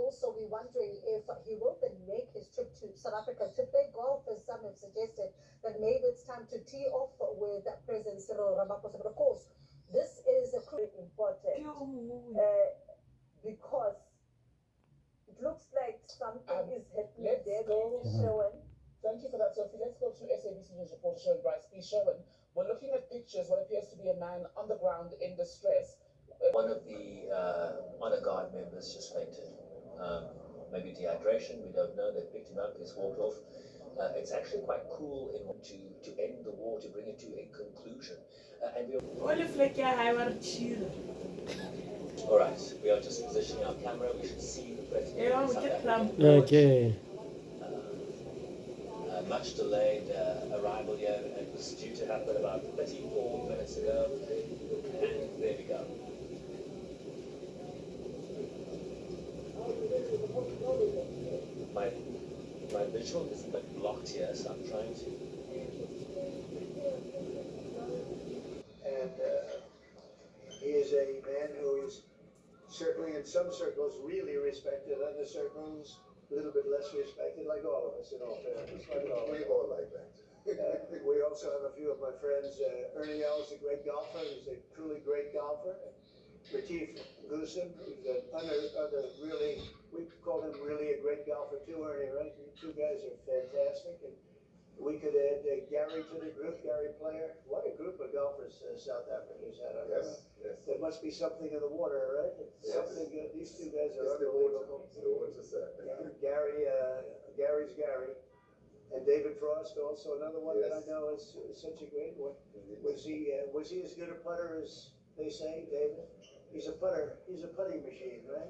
also we're wondering if he will then make his trip to South Africa to play golf, as some have suggested that maybe it's time to tee off with President Cyril Ramaphosa. But of course, this is a important because it looks like something is happening there. Go, Sherwin. Thank you for that, Sophie. Let's go to SABC News reporter Sherwin Bryce. Please, Sherwin. We're looking at pictures, what appears to be a man on the ground in distress. One of the honor guard members just fainted. Maybe dehydration, we don't know. They picked him up, he's walked off. It's actually quite cool to end the war, to bring it to a conclusion. And we all right, we are just positioning our camera. We should see the president. Okay. Much delayed arrival here. It was due to happen about 34 minutes ago. And there we go. My visual is a bit blocked here, so I'm trying to. And he is a man who is certainly in some circles really respected, other circles a little bit less respected, like all of us in all fairness. We all like that. We also have a few of my friends. Ernie Els, a great golfer. He's a truly great golfer. Retief Goosen, who's another really, we call him really a great golfer too, Ernie, right? You two guys are fantastic. And we could add Gary to the group, Gary Player. What a group of golfers South Africa's had. Yes, yes. There must be something in the water, right? Yes. Something good. These two guys are It's unbelievable. the water, sir. Gary's Gary. And David Frost, also another one that I Yes. know is such a great one. Was he as good a putter as they say, David? He's a putter. He's a putting machine, right?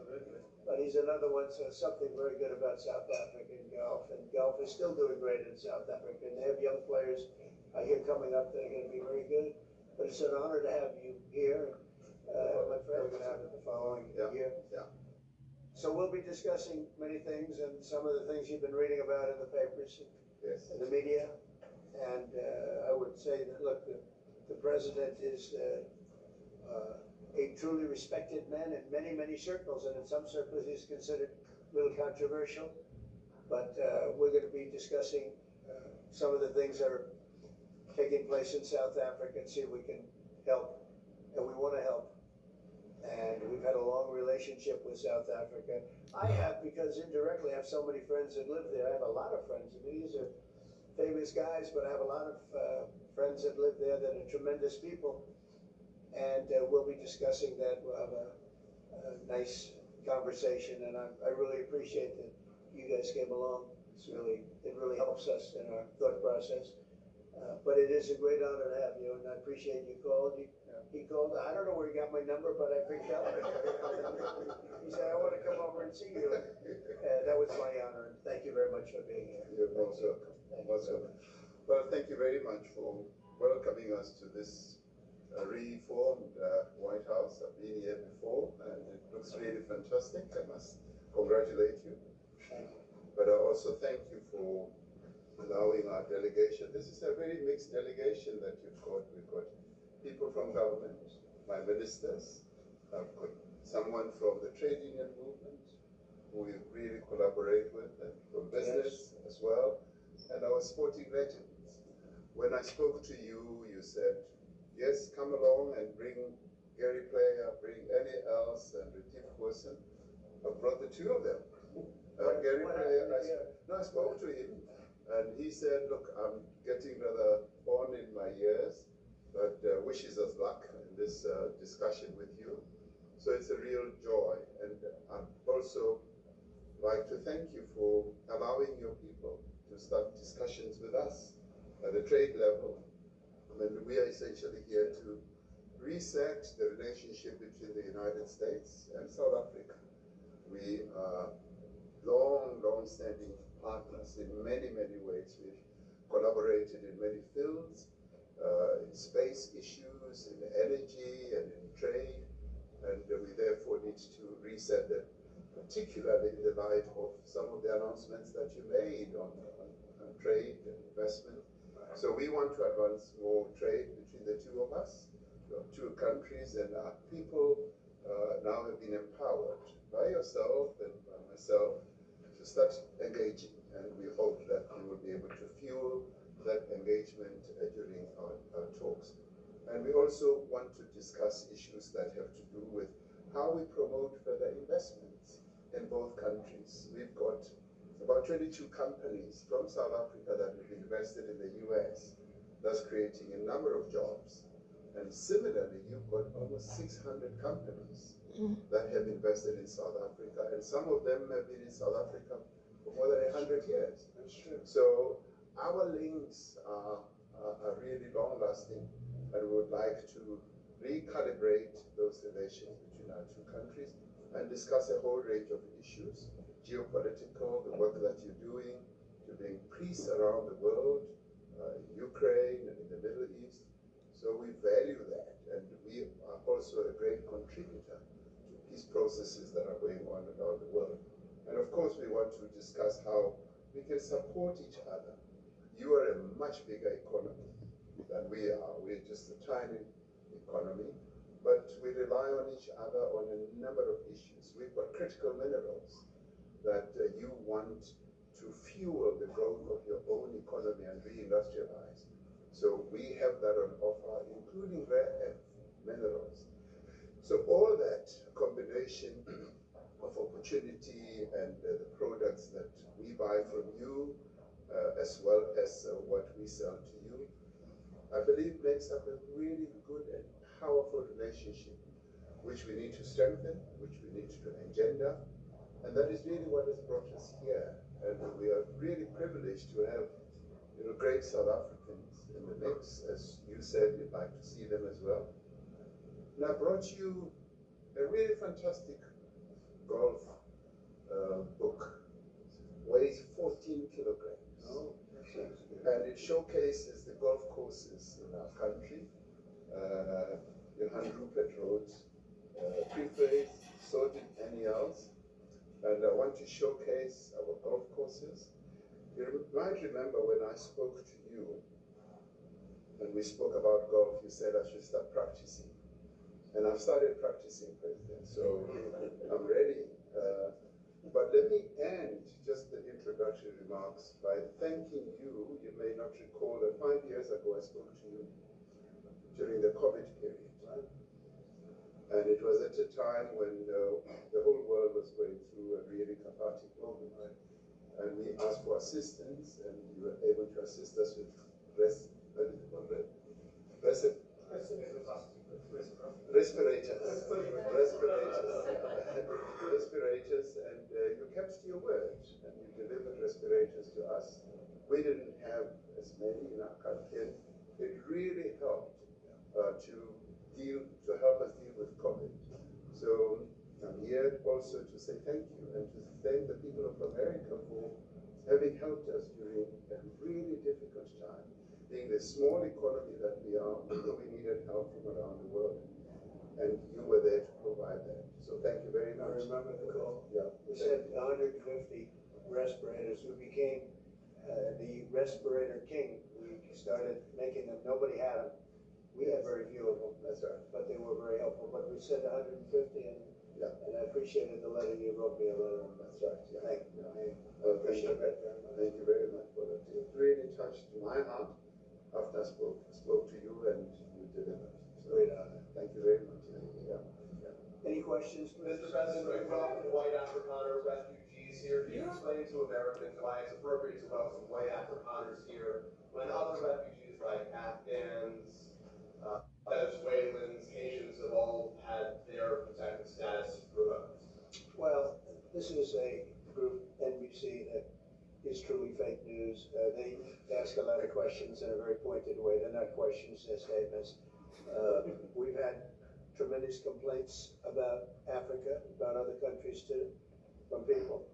But he's another one. So something very good about South African golf, and golf is still doing great in South Africa. And they have young players I hear coming up that are going to be very good. But it's an honor to have you here, my friend. We're going to have it the following year. Yeah. So we'll be discussing many things, and some of the things you've been reading about in the papers, Yes. in the media. And I would say that, look, the president is a truly respected man in many, many circles, and in some circles he's considered a little controversial. But we're going to be discussing some of the things that are taking place in South Africa and see if we can help. And we want to help. And we've had a long relationship with South Africa. I have, because indirectly I have so many friends that live there. I have a lot of friends. I mean, these are famous guys, but I have a lot of friends that live there that are tremendous people. And we'll be discussing that. We'll have a nice conversation, and I really appreciate that you guys came along. It really helps us in our thought process. But it is a great honor to have you, and I appreciate you called. He called. I don't know where he got my number, but I picked up. He said, "I want to come over and see you." That was my honor, and thank you very much for being here. You're most welcome. Most welcome. Well, thank you very much for welcoming us to this reformed White House. I've been here before, and it looks really fantastic. I must congratulate you. But I also thank you for allowing our delegation. This is a very mixed delegation that you've got. We've got people from government, my ministers. I've got someone from the trade union movement who we really collaborate with, and from business as well, and our sporting legends. When I spoke to you, you said, yes, come along and bring Gary Player, bring Ernie Els, and Retief Goosen. I brought the two of them. Gary Player, I spoke to him, and he said, look, I'm getting rather on in my years, but wishes us luck in this discussion with you. So it's a real joy. And I'd also like to thank you for allowing your people to start discussions with us at the trade level. I mean, we are essentially here to reset the relationship between the United States and South Africa. We are long-standing partners in many, many ways. We've collaborated in many fields, in space issues, in energy, and in trade, and we therefore need to reset that, particularly in the light of some of the announcements that you made on trade and investment. So we want to advance more trade between the two of us, two countries, and our people now have been empowered by yourself and by myself to start engaging, and we hope that we will be able to fuel that engagement during our talks. And we also want to discuss issues that have to do with how we promote further investments in both countries. We've got about 22 companies from South Africa that have invested in the US, thus creating a number of jobs. And similarly, you've got almost 600 companies that have invested in South Africa, and some of them have been in South Africa for more than 100 years. That's true. So our links are really long-lasting, and we would like to recalibrate those relations between our two countries and discuss a whole range of issues, geopolitical, the work that you're doing to bring peace around the world, Ukraine and in the Middle East. So we value that, and we are also a great contributor to peace processes that are going on around the world. And of course, we want to discuss how we can support each other. You are a much bigger economy than we are. We're just a tiny economy, but we rely on each other on a number of issues. We've got critical minerals that you want to fuel the growth of your own economy and reindustrialize. So we have that on offer, including rare earth minerals. So all that combination of opportunity and the products that we buy from you, as well as what we sell to you, I believe makes up a really good and powerful relationship, which we need to strengthen, which we need to engender, and that is really what has brought us here. And we are really privileged to have, great South Africans in the mix. As you said, you'd like to see them as well. And I brought you a really fantastic golf book. Weighs 14 kilograms. Oh, that sounds good. And it showcases the golf courses in our country. Johan Rupert Road, Preface, Sorted, Aniels. And I want to showcase our golf courses. You might remember when I spoke to you, and we spoke about golf, you said I should start practicing. And I've started practicing, President, so I'm ready. But let me end just the introductory remarks by thanking you. You may not recall that 5 years ago I spoke to you during the COVID period. Right? And it was at a time when the whole world was going through a really cathartic moment. Right? And we asked for assistance, and you were able to assist us with respirators, and you kept to your word, and you delivered respirators to us. We didn't have as many in our country, and it really helped to help us deal with COVID. So I'm here also to say thank you, and to thank the people of America for having helped us during a really difficult time. Being the small economy that we are, we needed help from around the world. And you were there to provide that. So thank you very much. I remember the call. Yeah. We said 150 respirators. We became the respirator king. We started making them. Nobody had them. We had very few of them. That's right. But they were very helpful. But we said 150, and I appreciated the letter you wrote me a letter. That's right. Yeah. Thank you. I appreciate that very much. Thank you very much for that. It really touched my heart after I spoke to you, and you delivered. So, Great honor. thank you very much. Yeah. Any questions? Mr. President, we welcome white Afrikaner refugees here. Can you explain to Americans why it's appropriate to welcome white Afrikaners here when other refugees like Afghans, Venezuelans, Haitians have all had their protected status revoked? Well, this is a group, NBC, that is truly fake news. They ask a lot of questions in a very pointed way. They're not questions, they're statements. We've had tremendous complaints about Africa, about other countries too, from people.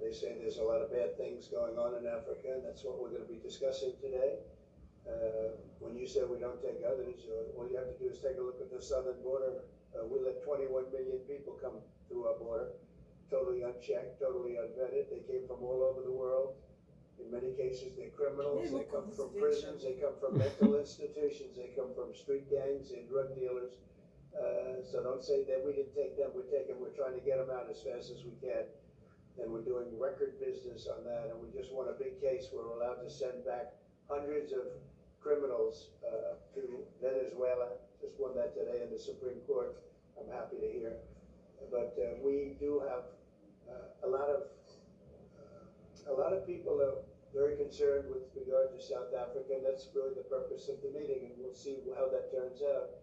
They say there's a lot of bad things going on in Africa, and that's what we're going to be discussing today. When you say we don't take others, all you have to do is take a look at the southern border. We let 21 million people come through our border, totally unchecked, totally unvetted. They came from all over the world. In many cases, they're criminals. They come from prisons. They come from mental institutions. They come from street gangs and drug dealers. So don't say that we didn't take them. We're trying to get them out as fast as we can. and we're doing record business on that. And we just won a big case. We're allowed to send back hundreds of criminals to Venezuela. Just won that today in the Supreme Court. I'm happy to hear. But we do have a lot of people are very concerned with regard to South Africa, and that's really the purpose of the meeting, and we'll see how that turns out.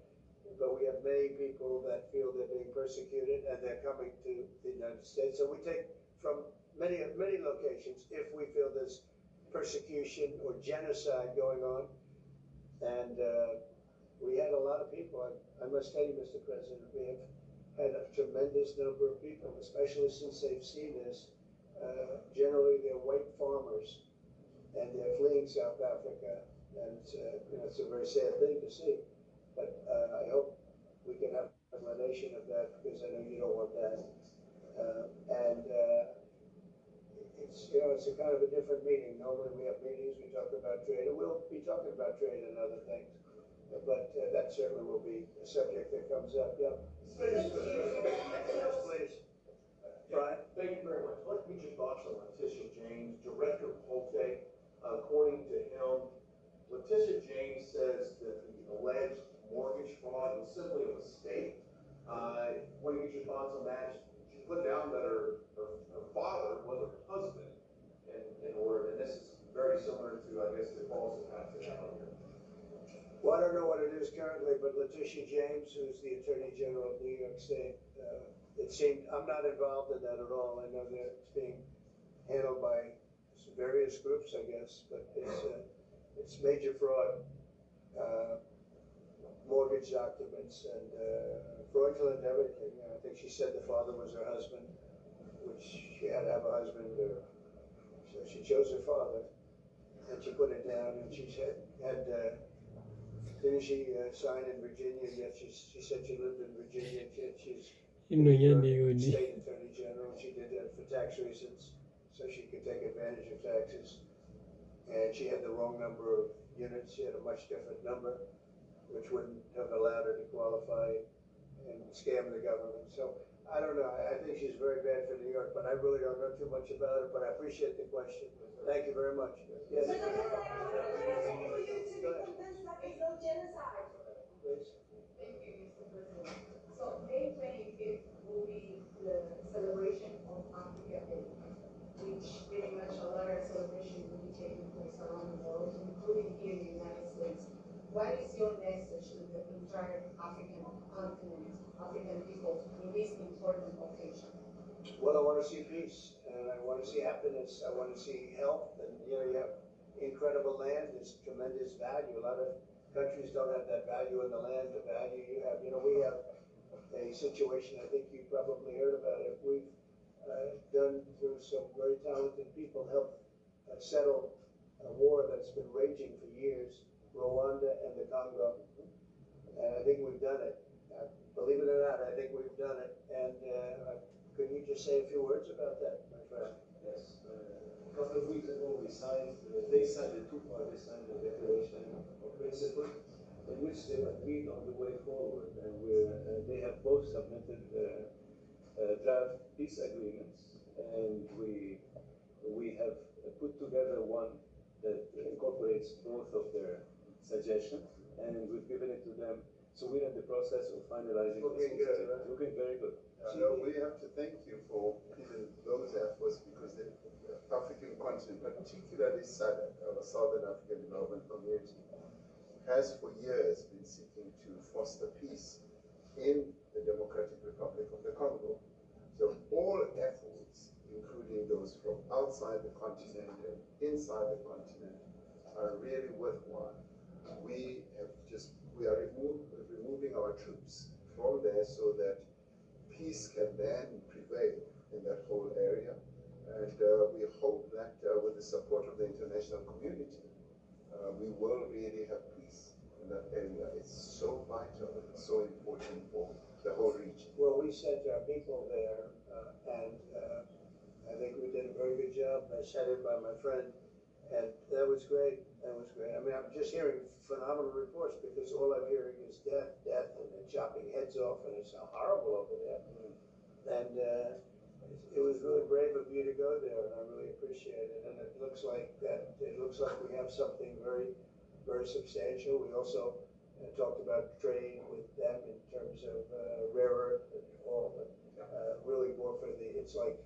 But we have many people that feel they're being persecuted, and they're coming to the United States. So we take from many locations if we feel there's persecution or genocide going on. And we had a lot of people. I must tell you, Mr. President, we have had a tremendous number of people, especially since they've seen this. Generally, they're white farmers, and they're fleeing South Africa, and it's a very sad thing to see. But I hope we can have an explanation of that, because I know you don't want that. It's a kind of a different meeting. Normally we have meetings, we talk about trade, and we'll be talking about trade and other things. But that certainly will be a subject that comes up. Yeah. Please. Brian? Thank you very much. I'd like to get your thoughts on Letitia James, Director Polte. According to him, Letitia James says that the alleged mortgage fraud was simply a mistake. Want to get your thoughts on that? She put down that her father was her husband in order, and this is very similar to, I guess, the calls that have been out here. Well, I don't know what it is currently, but Letitia James, who's the Attorney General of New York State, it seemed, I'm not involved in that at all. I know that it's being handled by various groups, I guess, but it's major fraud, mortgage documents, and fraudulent everything. I think she said the father was her husband, which she had to have a husband, so she chose her father, and she put it down, and she said, didn't she sign in Virginia? Yet she said she lived in Virginia, yet she's state attorney general. She did that for tax reasons, so she could take advantage of taxes. And she had the wrong number of units. She had a much different number, which wouldn't have allowed her to qualify and scam the government. So I don't know. I think she's very bad for New York, but I really don't know too much about it. But I appreciate the question. Thank you very much. Yes. It's no genocide. Please. Thank you, Mr. President. So May 25th will be the celebration of Africa Day, which pretty much a lot of celebrations will be taking place around the world, including here in the United States. What is your message to the entire African continent, African people, in this important occasion? Well, I want to see peace, and I want to see happiness. I want to see health, and you have incredible land. There's tremendous value. A lot of countries don't have that value in the land. The value you have. We have a situation. I think you probably heard about it. We've done through some very talented people help settle a war that's been raging for years, Rwanda and the Congo, and I think we've done it. Believe it or not, I think we've done it. And could you just say a few words about that, my friend? Yes. A couple of weeks ago, the two parties signed a declaration of principle in which they agreed on the way forward, and they have both submitted draft peace agreements, and we have put together one that incorporates both of their suggestions, and we've given it to them. So we're in the process of finalizing. Looking good, right? Looking very good. We have to thank you for even those efforts, because the African continent, particularly SADC, our Southern African Development Community, has for years been seeking to foster peace in the Democratic Republic of the Congo. So all efforts, including those from outside the continent and inside the continent, are really worthwhile. We are removing our troops from there so that peace can then prevail in that whole area. And we hope that with the support of the international community, we will really have peace in that area. It's so vital, it's so important for the whole region. Well, we sent our people there, and I think we did a very good job, headed by my friend, and that was great. That was great. I mean, I'm just hearing phenomenal reports, because all I'm hearing is death, and chopping heads off, and it's horrible over there. And it was really brave of you to to go there, and I really appreciate it. And it looks like that. It looks like we have something very, very substantial. We also talked about trade with them in terms of rare earth and all, but really more for the. It's like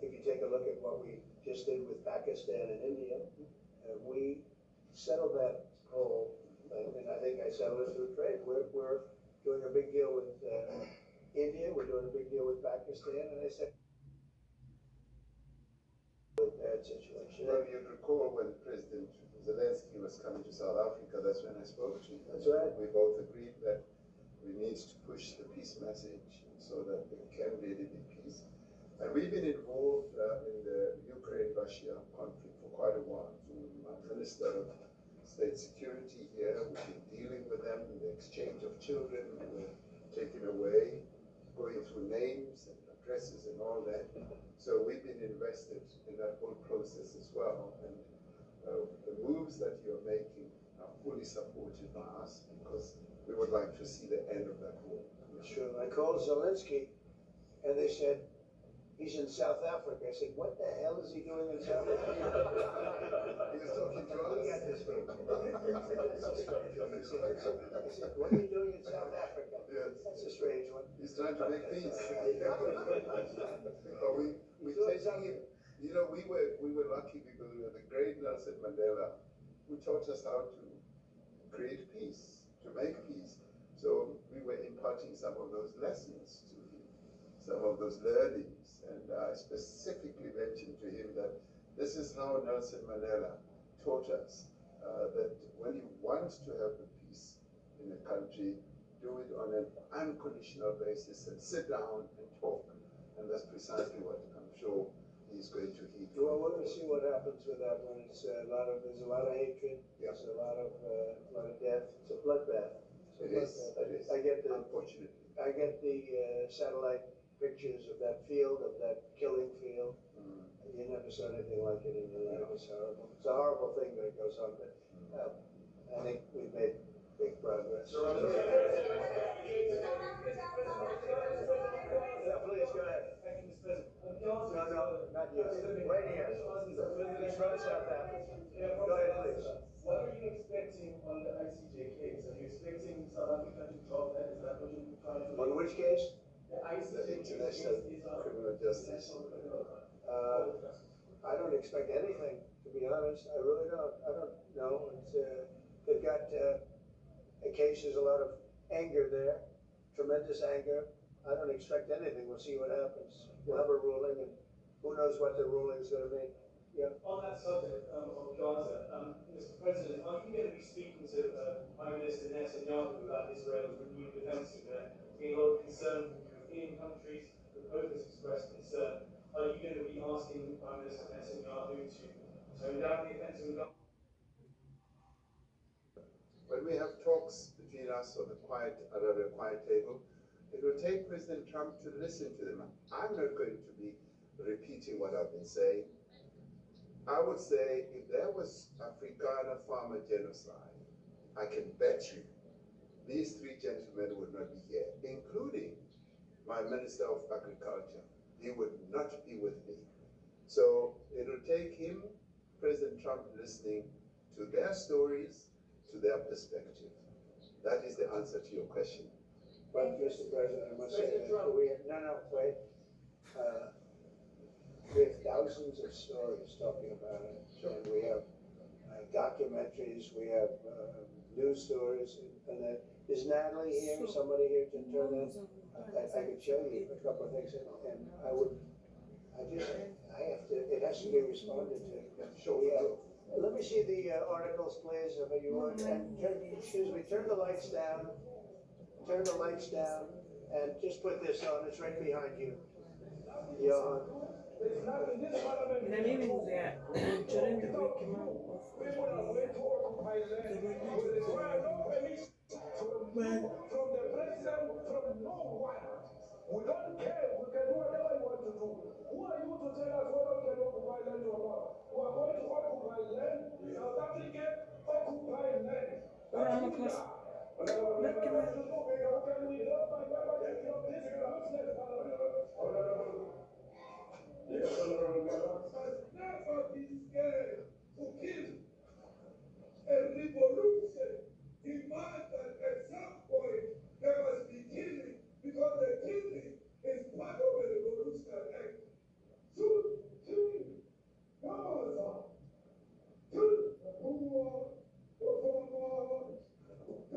if you take a look at what we just did with Pakistan and India, we settled that whole thing, and I think I settled it through trade. We're doing a big deal with India. We're doing a big deal with Pakistan, and I said. Bad situation. Well, you recall when President Zelensky was coming to South Africa, that's when I spoke to you. That's right. We both agreed that we need to push the peace message so that there can really be peace. And we've been involved in the Ukraine-Russia conflict for quite a while. I'm Minister of State Security here. We've been dealing with them in the exchange of children who were taken away, going through names and addresses and all that. So we've been invested in that whole process as well. And the moves that you're making are fully supported by us because we would like to see the end of that war. Sure. I called Zelensky, and they said, he's in South Africa. I said, what the hell is he doing in South Africa? He was talking to us. He got this from. I said, what are you doing in South Africa? Yes. That's a strange one. He's trying to make peace. But we take him. You know, we were lucky because the great Nelson Mandela, who taught us how to create peace, to make peace. So we were imparting some of those lessons to him, some of those learnings. And I specifically mentioned to him that this is how Nelson Mandela taught us that when you want to have the peace in a country, do it on an unconditional basis and sit down and talk. And that's precisely what I'm sure he's going to heed. Well, we're going to see what happens with that one. It's there's a lot of hatred. Yeah. There's a lot of death. It's a bloodbath. It is. I get the Unfortunately. satellite pictures of that field, of that killing field. You never saw anything like it in your life. It's horrible. It's a horrible thing that goes on, but I think we've made big progress. Yeah, please go ahead. Thank you, Mr. President. No, not you. Right here. He's from South Africa. Go ahead, please. What are you expecting on the ICJ case? Are you expecting South Africa to drop that? Is that what you're trying to do? On which case? The The ICJ International case is Criminal Justice. I don't expect anything, to be honest. I really don't. I don't know. It's, they've got cases, a lot of anger there, tremendous anger. I don't expect anything. We'll see what happens. We'll have a ruling, and who knows what the ruling is going to be. Yeah. On that subject of Gaza, Mr. President, are you going to be speaking to Prime Minister Netanyahu about Israel's renewed defensive there? There's been a lot of concern from European countries. The Pope has expressed concern. Are you going to be asking Prime Minister Netanyahu to tone down the offensive in Gaza? When we have talks between us on the quiet table, it will take President Trump to listen to them. I'm not going to be repeating what I've been saying. I would say if there was Afrikaner farmer genocide, I can bet you these three gentlemen would not be here, including my Minister of Agriculture. He would not be with me. So it will take him, President Trump, listening to their stories, to their perspective. That is the answer to your question. But, Mr. President, I must say that we have thousands of stories talking about it. Sure. And we have documentaries, we have news stories, and is Natalie here? Somebody here to turn that? I could show you a couple of things, and it has to be responded to. Sure. Yeah. Let me see the articles, please, if you would. And turn the lights down. Turn the lights down, and just put this on. It's right behind you. Yeah. In the living there, during the breaking up we don't care. We can do whatever we want to do. Who are you to tell us whether we can occupy land or not? We are going to occupy land. South Africa occupy land. Ramaphosa. Yes, never be scared to kill. A revolution demands that at some point there must be killing, because the killing is part of a revolutionary act. Shoot, kill, Gaza, kill the poor, the farmer,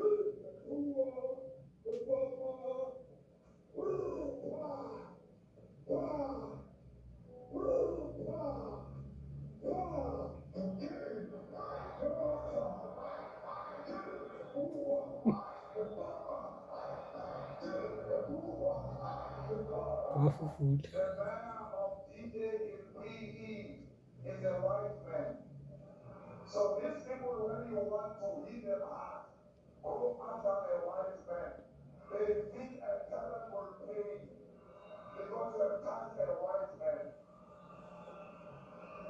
kill the poor, the farmer, Powerful food. The banner of D-Day in PE is a white man. So these people really want to hit them hard. Go after a white man. They think a talent will pay because you have touched a white man.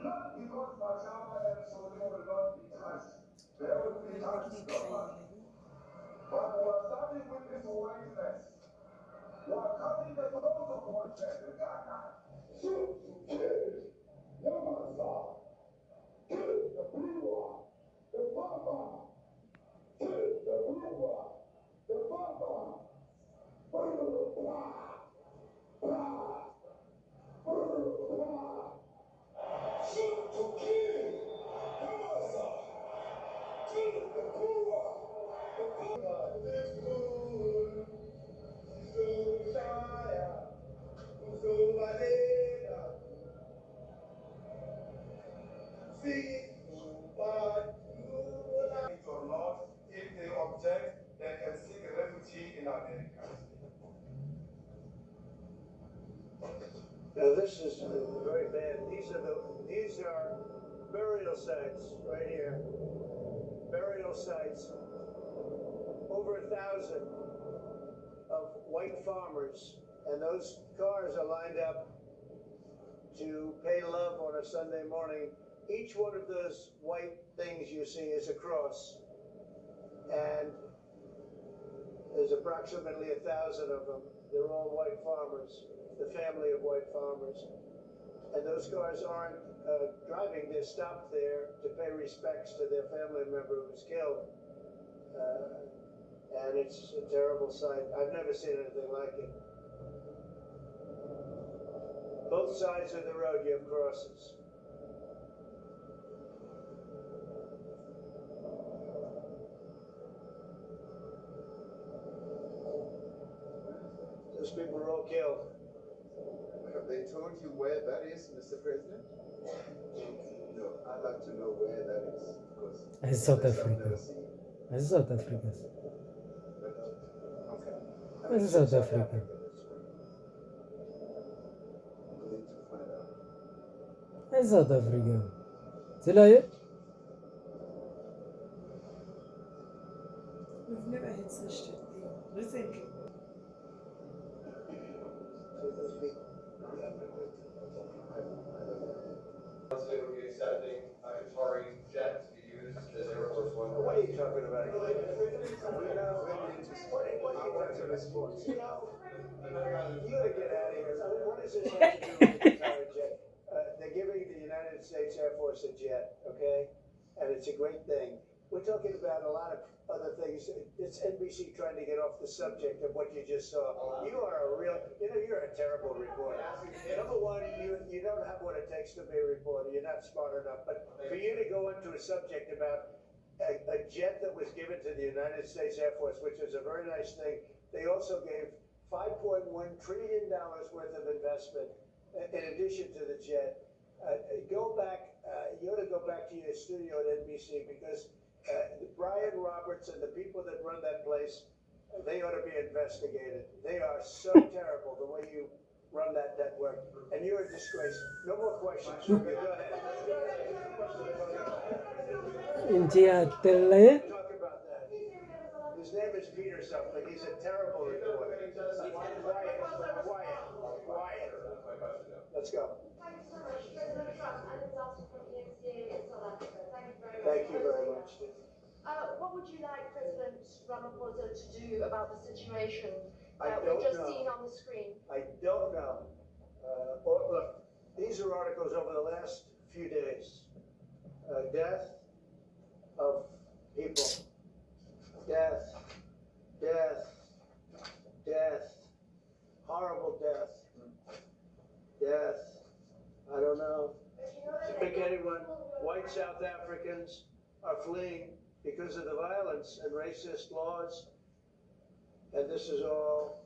Not because Machama and Soli will not be touched. They will be touched so much. But we are starting with this whiteness. We are cutting the throat of whiteness in Ghana. Shoot, kill, Yamasa, kill the Brewer, the Farmer, kill the Brewer, the Farmer, shoot to kill, Yamasa, kill the Brewer, the Farmer, this moon, so shaya, so valera, see, but you like or not, if they object, they can seek a refugee in America. Now this is very bad. These are burial sites right here. Burial sites. Over 1,000 of white farmers, and those cars are lined up to pay love on a Sunday morning. Each one of those white things you see is a cross, and there's approximately 1,000 of them. They're all white farmers, the family of white farmers. And those cars aren't driving, they're stopped there to pay respects to their family member who was killed. And it's a terrible sight. I've never seen anything like it. Both sides of the road you have crosses. Those people were all killed. Have they told you where that is, Mr. President? No, I'd like to know where that is, because It's South I've Africa. never seen it. It's South Africa. Okay. It's South Africa. We need to find out. It's South Africa. Zilaye? We've never had such a thing recently. Today we'll be accepting a Qatari jet to be used as Air Force One. What are you talking about? You know, you gotta get out of here. What does this have to do with the Qatari jet? They're giving the United States Air Force a jet, okay? And it's a great thing. We're talking about a lot of other things. It's NBC trying to get off the subject of what you just saw. You are a real, you're a terrible reporter. Number one, you don't have what it takes to be a reporter. You're not smart enough. But for you to go into a subject about a jet that was given to the United States Air Force, which is a very nice thing, they also gave $5.1 trillion worth of investment in addition to the jet. Go back, you ought to go back to your studio at NBC, because Brian Roberts and the people that run that place, they ought to be investigated. They are so terrible the way you run that network, and you're a disgrace. No more questions. Go ahead. India Tele. Talk about that. His name is Peter something. He's a terrible reporter. Quiet. Let's go. Thank you so much, President Trump. Alan Dalton from EMCA in South Africa. Thank you very much. What would you like President Ramaphosa to do about the situation I that don't we've just know. seen on the screen? I don't know. Look, these are articles over the last few days. Death of people. Death, death, death, horrible death. Death, I don't know. Pick anyone. White South Africans are fleeing because of the violence and racist laws. And this is all,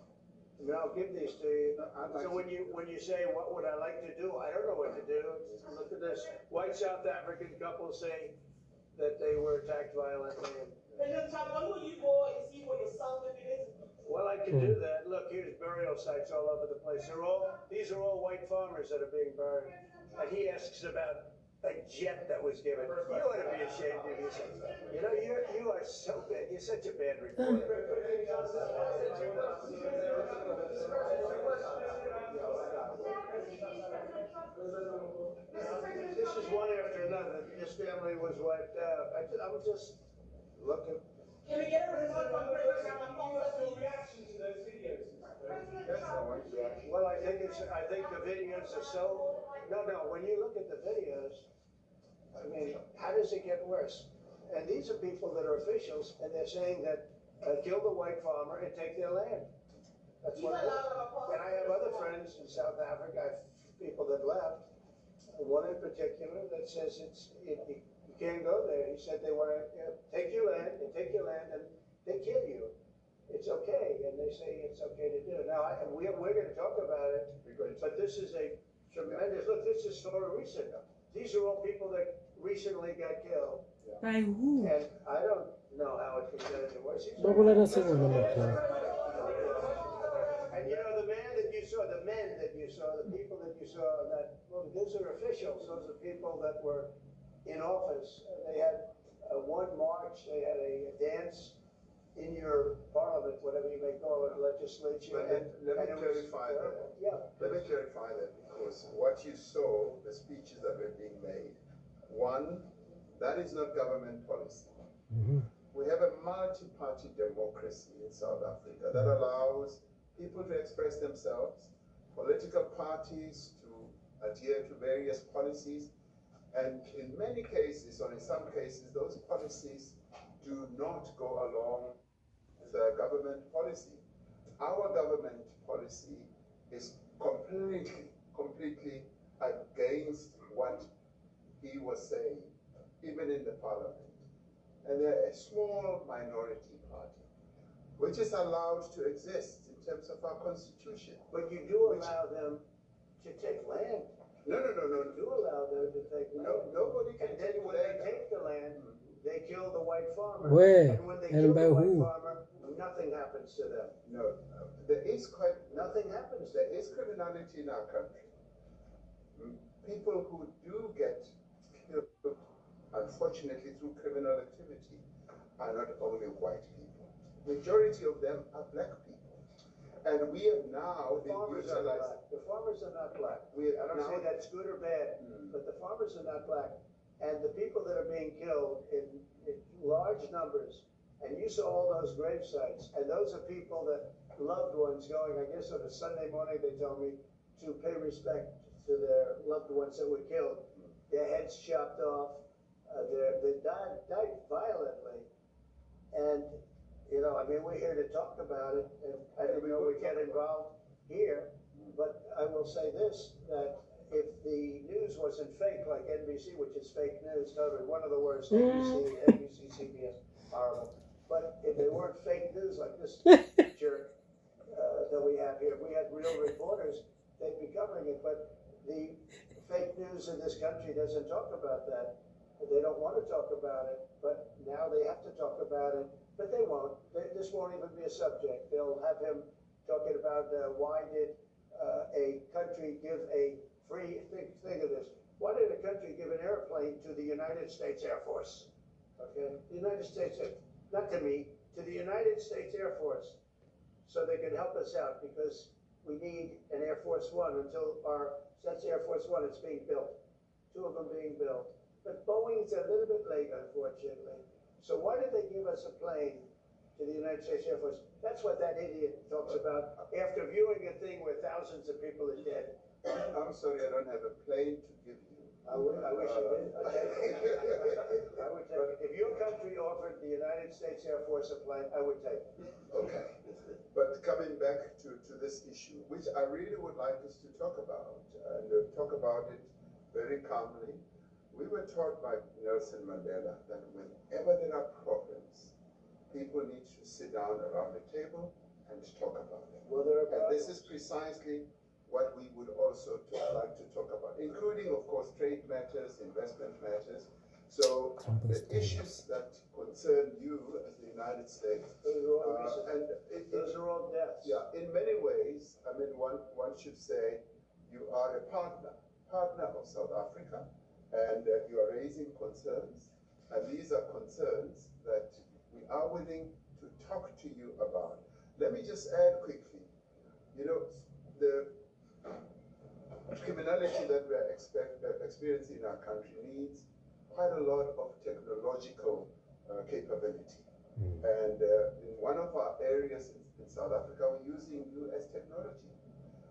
I mean, I'll give these to you. So when you say, what would I like to do? I don't know what to do. Look at this. White South African couple say that they were attacked violently. Well, I can do that. Look, here's burial sites all over the place. These are all white farmers that are being buried. And he asks about a jet that was given. You ought to be ashamed of yourself. You know, you are so bad. You're such a bad reporter. This is one after another. This family was wiped out. I'm just looking. Can we get a result from President Ramaphosa? Your reaction to those videos? Well, I think the videos are so. No. When you look at the videos, I mean, how does it get worse? And these are people that are officials, and they're saying that kill the white farmer and take their land. That's what. And I have other friends in South Africa. I have people that left. One in particular that says you can't go there. He said they want to take your land, and they kill you. It's okay, and they say it's okay to do. Now we're going to talk about it, but this is a tremendous. Look, this is sort of recent. These are all people that recently got killed. By who? And I don't know how it can get any worse. Babalara seviyorum ben. And you know, the men that you saw, the people that you saw, those are officials. Those are people that were in office. They had one march, they had a dance in your parliament, whatever you may call it, legislature. But let me clarify that. Yeah. Let me clarify that, because what you saw, the speeches that were being made, one, that is not government policy. Mhm. We have a multi-party democracy in South Africa that allows people to express themselves, political parties to adhere to various policies, and in many cases, or in some cases, those policies do not go along with government policy. Our government policy is completely against what he was saying, even in the parliament. And they're a small minority party, which is allowed to exist in terms of our constitution. But you do allow them to take land. No. You do allow them to take land. Nobody can And take then when land. they take the land, they kill the white farmer. Where? And when they And kill by the white who? farmer, nothing happens to them. No, there is Nothing happens. there is criminality in our country. People who do get killed, unfortunately, through criminal activity, are not only white people. Majority of them are black people. And we have now The farmers are not black. The farmers are not black. I don't say that's good or bad, but the farmers are not black. And the people that are being killed in large numbers, and you saw all those grave sites, and those are people that loved ones going, I guess on a Sunday morning, they told me, to pay respect to their loved ones that were killed. Their heads chopped off, they died violently. And, you know, I mean, we're here to talk about it, and I don't know we get involved here, but I will say this, that if the news wasn't fake, like NBC, which is fake news, totally one of the worst, NBC, CBS, horrible. But if they weren't fake news like this jerk that we have here, if we had real reporters, they'd be covering it. But the fake news in this country doesn't talk about that. They don't want to talk about it, but now they have to talk about it. But they won't. This won't even be a subject. They'll have him talking about why did a country give a free, think of this, why did a country give an airplane to the United States Air Force? Okay, the United States, not to me, to the United States Air Force, so they can help us out, because we need an Air Force One until that's Air Force One, it's being built. 2 of them being built. But Boeing's a little bit late, unfortunately. So why did they give us a plane to the United States Air Force? That's what that idiot talks about after viewing a thing where thousands of people are dead. I'm sorry, I don't have a plane to give you. I wish offered the United States Air Force a plane, I would take it. Okay. But coming back to this issue, which I really would like us to talk about, and talk about it very calmly. We were taught by Nelson Mandela that whenever there are problems, people need to sit down around the table and talk about it. Well, there are And problems. this is precisely what we would also like to talk about, including, of course, trade matters, investment matters. So the issues that concern you as the United States, Those are all deaths. yeah, in many ways, I mean, one should say you are a partner of South Africa, and you are raising concerns, and these are concerns that we are willing to talk to you about. Let me just add quickly, the criminality that we are experiencing in our country needs quite a lot of technological capability. And in one of our areas in South Africa, we're using US technology,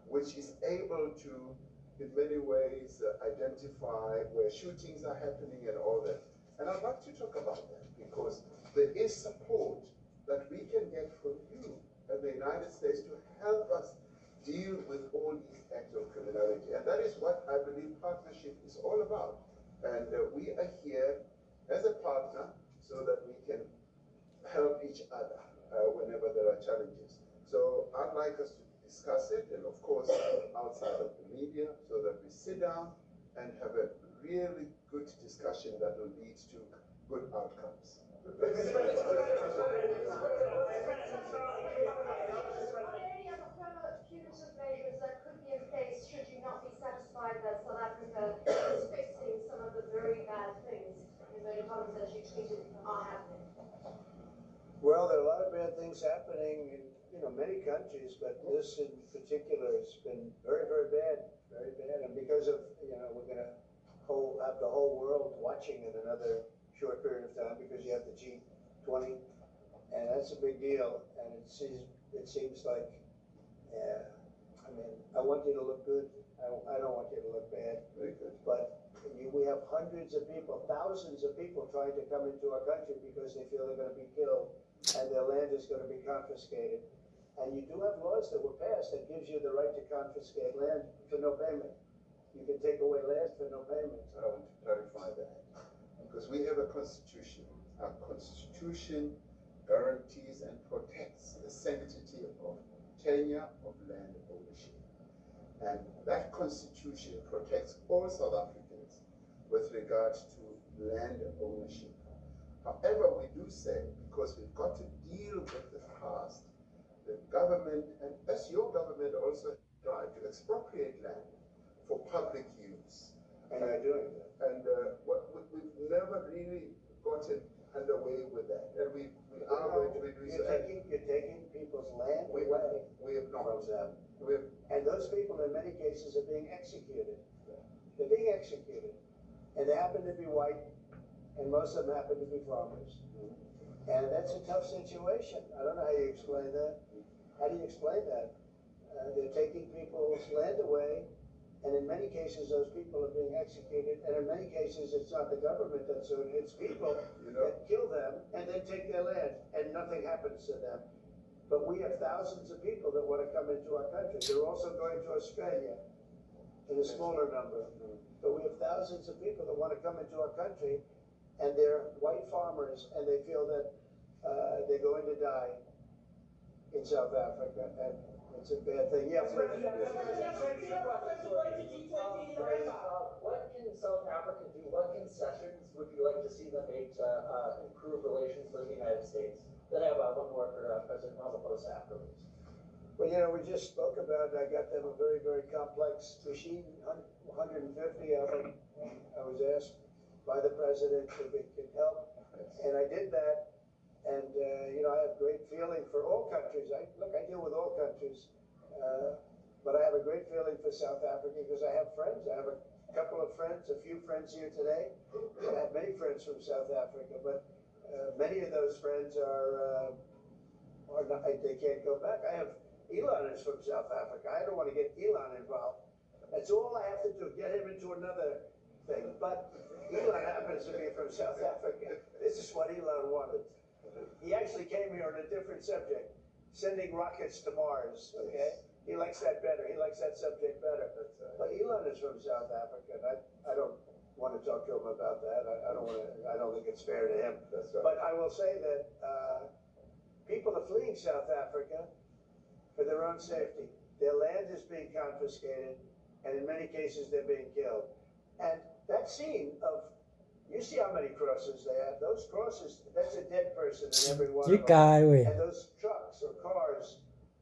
which is able to, in many ways, identify where shootings are happening and all that. And I'd like to talk about that because there is support that we can get from you and the United States to help us deal with all these acts of criminality. And that is what I believe partnership is all about. And we are here as a partner so that we can help each other whenever there are challenges. So I'd like us to discuss it, and of course outside of the media, so that we sit down and have a really good discussion that will lead to good outcomes. Are there any other further punitive measures that could be in place should you not be satisfied that South Africa is fixing some of the very bad things in the economies that you tweeted are happening? Well, there are a lot of bad things happening in many countries, but this in particular has been very, very bad, very bad. And because of we're going to have the whole world watching in another short period of time because you have the G20, and that's a big deal. And it seems like, I want you to look good. I don't want you to look bad. Very good. But we have hundreds of people, thousands of people trying to come into our country because they feel they're going to be killed and their land is going to be confiscated. And you do have laws that were passed that gives you the right to confiscate land for no payment. You can take away land for no payment. I want to clarify that because we have a constitution. Our constitution guarantees and protects the sanctity of tenure of land ownership. And that constitution protects all South Africans with regards to land ownership. However, we do say, because we've got to deal with the past, the government, and as your government also tried to expropriate land for public use. And they're doing that. And we've never really gotten underway with that. And we are going to be doing so. You're taking people's land We have not. from them. And those people in many cases are being executed. They're being executed. And they happen to be white, and most of them happen to be farmers. And that's a tough situation. I don't know how you explain that. How do you explain that? They're taking people's land away, and in many cases those people are being executed, and in many cases it's not the government that's doing it, it's people that kill them and then take their land, and nothing happens to them. But we have thousands of people that want to come into our country. They're also going to Australia in a smaller number. But we have thousands of people that want to come into our country, and they're white farmers, and they feel that they're going to die in South Africa, and it's a bad thing. Yeah, What can South Africa do? What concessions would you like to see them make to improve relations with the United States? Then I have one more for President Ramaphosa afterwards. Well, we just spoke about it. I got them a very, very complex machine, 150 of them. I was asked by the president if it could help, and I did that. And, I have great feeling for all countries. I deal with all countries. But I have a great feeling for South Africa because I have friends. I have a couple of friends, a few friends here today. I have many friends from South Africa, but many of those friends are not, they can't go back. I have Elon is from South Africa. I don't want to get Elon involved. That's all I have to do, get him into another thing. But Elon happens to be from South Africa. This is what Elon wanted. He actually came here on a different subject, sending rockets to Mars, okay? He likes that better. He likes that subject better. But Elon is from South Africa, and I don't want to talk to him about that. I don't think it's fair to him. That's right. But I will say that people are fleeing South Africa for their own safety. Their land is being confiscated, and in many cases they're being killed. And that scene of, you see how many crosses they have. Those crosses, that's a dead person in every one of them. And those trucks or cars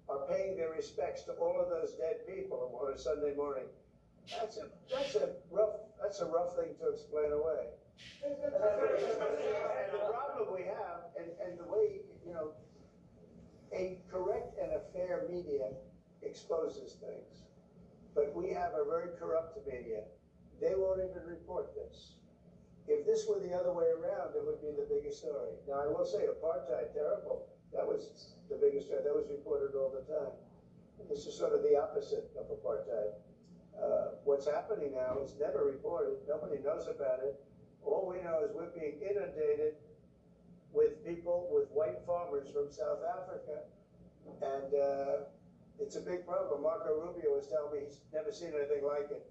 are paying their respects to all of those dead people on a Sunday morning. That's a rough thing to explain away. And the problem we have, and the way, a correct and a fair media exposes things. But we have a very corrupt media. They won't even report this. If this were the other way around, it would be the biggest story. Now, I will say apartheid, terrible. That was the biggest story. That was reported all the time. This is sort of the opposite of apartheid. What's happening now is never reported. Nobody knows about it. All we know is we're being inundated with people, with white farmers from South Africa. And it's a big problem. Marco Rubio was telling me he's never seen anything like it.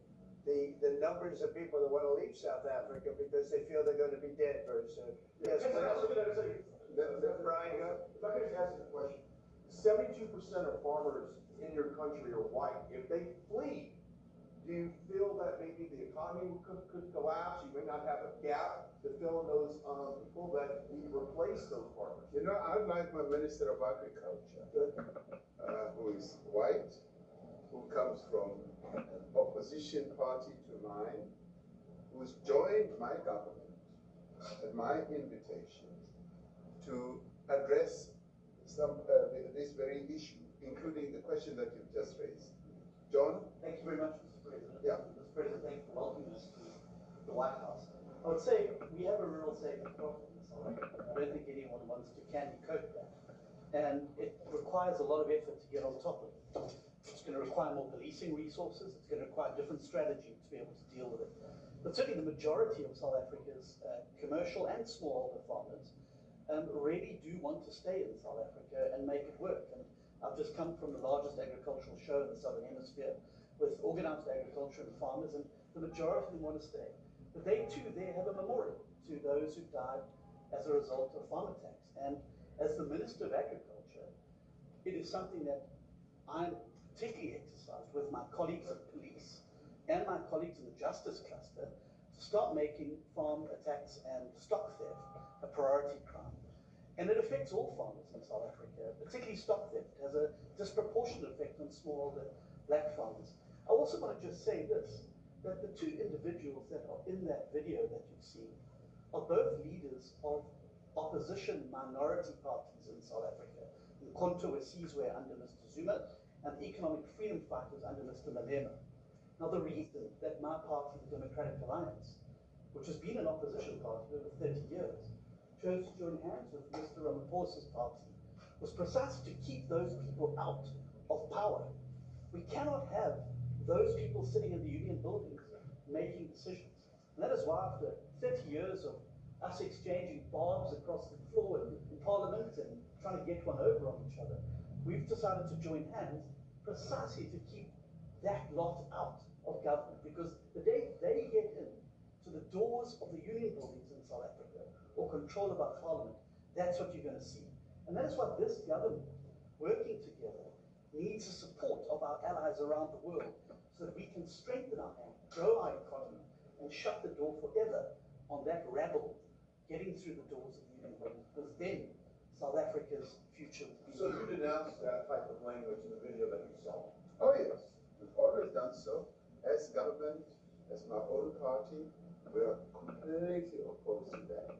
The numbers of people that want to leave South Africa because they feel they're going to be dead very soon. Yes, please. Brian, go. If I could just ask you a question. 72% of farmers in your country are white. If they flee, do you feel that maybe the economy could collapse? You may not have a gap to fill in those people that need to replace those farmers. I'd like my Minister of Agriculture, who is white, who comes from an opposition party to mine, who's joined my government at my invitation to address this very issue, including the question that you've just raised. John? Thank you very much, Mr. President. Yeah. Mr. President, thank you for welcoming us to the White House. I would say we have a real safety problem in South Africa. I don't think anyone wants to candy coat that. And it requires a lot of effort to get on top of it. It's going to require more policing resources. It's going to require different strategy to be able to deal with it. But certainly the majority of South Africa's commercial and smallholder farmers really do want to stay in South Africa and make it work. And I've just come from the largest agricultural show in the Southern Hemisphere with organized agriculture and farmers, and the majority of them want to stay. But they too, they have a memorial to those who died as a result of farm attacks. And as the Minister of Agriculture, it is something that I'm particularly exercised with my colleagues at police and my colleagues in the justice cluster to start making farm attacks and stock theft a priority crime. And it affects all farmers in South Africa, particularly stock theft. It has a disproportionate effect on smallholder black farmers. I also want to just say this, that the two individuals that are in that video that you've seen are both leaders of opposition minority parties in South Africa. The Umkhonto we Sizwe under Mr. Zuma and the Economic Freedom Fighters under Mr. Malema. Now the reason that my party, the Democratic Alliance, which has been an opposition party for over 30 years, chose to join hands with Mr. Ramaphosa's party was precisely to keep those people out of power. We cannot have those people sitting in the union buildings making decisions. And that is why after 30 years of us exchanging barbs across the floor in Parliament and trying to get one over on each other, we've decided to join hands precisely to keep that lot out of government. Because the day they get in to the doors of the union buildings in South Africa or control of our Parliament, that's what you're going to see. And that is why this government, working together, needs the support of our allies around the world so that we can strengthen our hand, grow our economy, and shut the door forever on that rabble getting through the doors of the union buildings, because then South Africa's future will be. So you denounced that type of language in the video that you saw? Oh yes, we've always done so. As government, as my own party, we are completely opposed to that.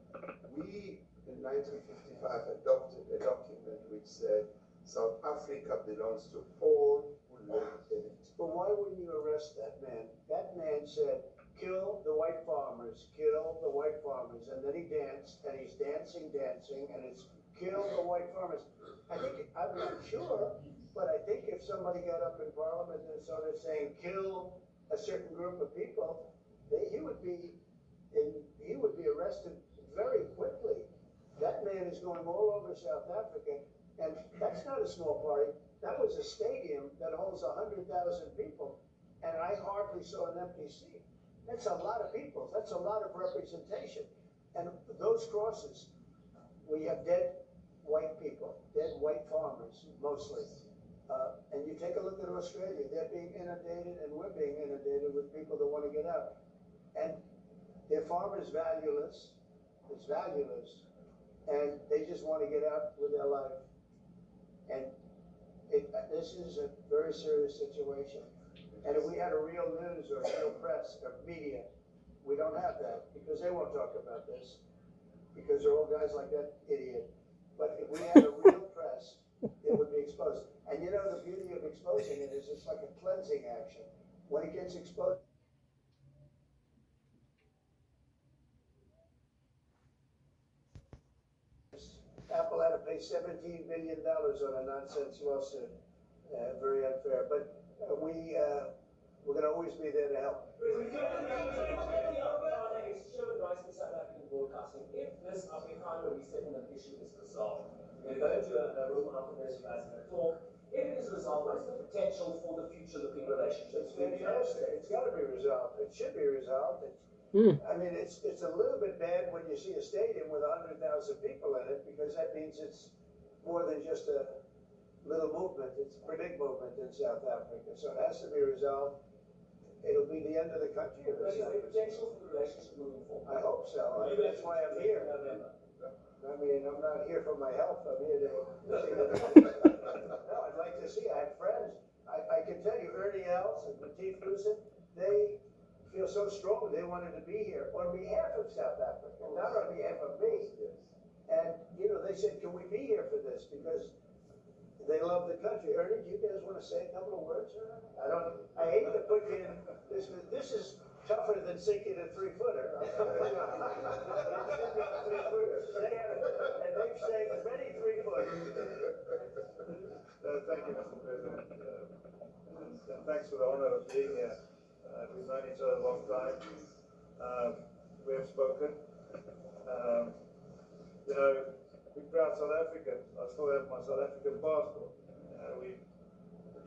We, in 1955, adopted a document which said South Africa belongs to all who live in it. But why wouldn't you arrest that man? That man said, kill the white farmers, kill the white farmers. And then he danced, and he's dancing, and it's kill the white farmers. I think, I'm not sure, but I think if somebody got up in Parliament and started saying kill a certain group of people, he would be arrested very quickly. That man is going all over South Africa, and that's not a small party. That was a stadium that holds 100,000 people, and I hardly saw an empty seat. That's a lot of people. That's a lot of representation. And those crosses, we have dead white people, dead white farmers, mostly. And you take a look at Australia, they're being inundated, and we're being inundated with people that want to get out. And their farm is valueless, it's valueless, and they just want to get out with their life. And this is a very serious situation. And if we had a real news or a real press or media, we don't have that, because they won't talk about this, because they're all guys like that idiot. But if we had a real press, it would be exposed. And you know, the beauty of exposing it is it's like a cleansing action. When it gets exposed, Apple had to pay $17 billion on a nonsense lawsuit. Very unfair. But we're going to always be there to help. If this Afrikaner resettlement issue is resolved, we're going to a room after this, you guys are going to talk. If it is resolved, what is the potential for the future-looking relationships? Fantastic. It's got to be resolved. It should be resolved. I mean, it's a little bit bad when you see a stadium with 100,000 people in it, because that means it's more than just a little movement. It's a big movement in South Africa. So it has to be resolved. It'll be the end of the country. Is there potential for the relationship moving forward? I hope so. That's why I'm here. I mean, I'm not here for my health. I'm here to see no, I'd like to see. I have friends. I can tell you, Ernie Els and Latif Lucid, they feel so strongly they wanted to be here on behalf of South Africa, not on behalf of me. And, you know, they said, can we be here for this? Because they love the country. Ernie, do you guys want to say a couple of words? I hate to put you in this. This is tougher than sinking a 3-footer. And they've saved many 3-footers. Thank you, Mr. President. And thanks for the honor of being here. We've known each other a long time. We have spoken. You know, we're proud South Africans. I still have my South African passport. We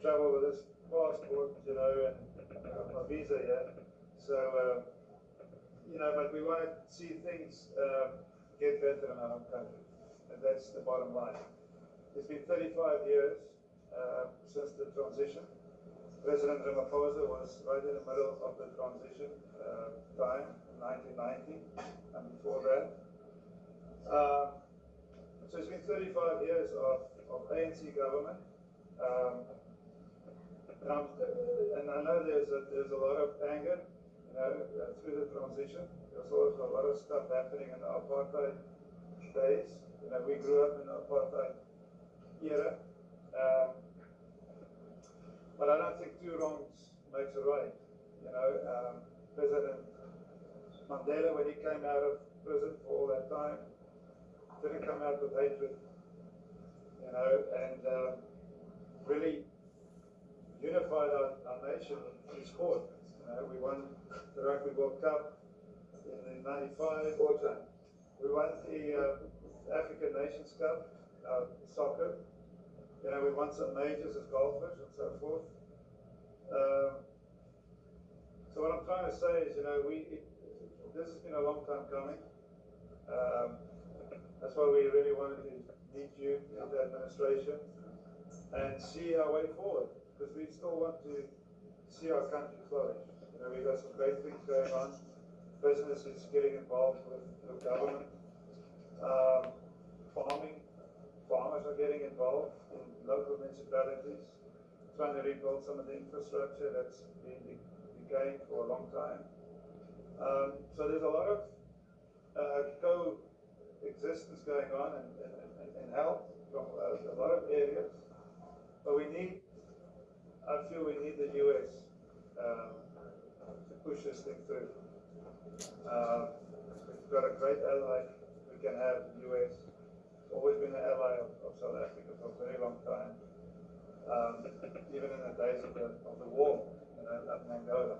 travel with this passport, you know, and my visa here. So, you know, but we want to see things get better in our own country. And that's the bottom line. It's been 35 years since the transition. President Ramaphosa was right in the middle of the transition time, 1990, and before that. So it's been 35 years of ANC government. And I know there's a lot of anger, you know, through the transition. There's also a lot of stuff happening in the apartheid days. You know, we grew up in the apartheid era. But I don't think two wrongs makes a right. You know, President Mandela, when he came out of prison for all that time, didn't come out with hatred. You know, and really unified our nation in sport. You know, we won the Rugby World Cup in '95. We won the African Nations Cup, soccer. You know, we won some majors as golfers and so forth. So what I'm trying to say is, you know, this has been a long time coming. That's why we really wanted to meet you in the administration and see our way forward, because we still want to see our country flourish. You know, we've got some great things going on. Business is getting involved with government. Farmers are getting involved in local municipalities, trying to rebuild some of the infrastructure that's been decaying for a long time. So there's a lot of coexistence going on in health from a lot of areas, but I feel we need the US to push this thing through. We've got a great ally we can have, the US. Always been an ally of South Africa for a very long time, even in the days of the war, you know, up in Angola.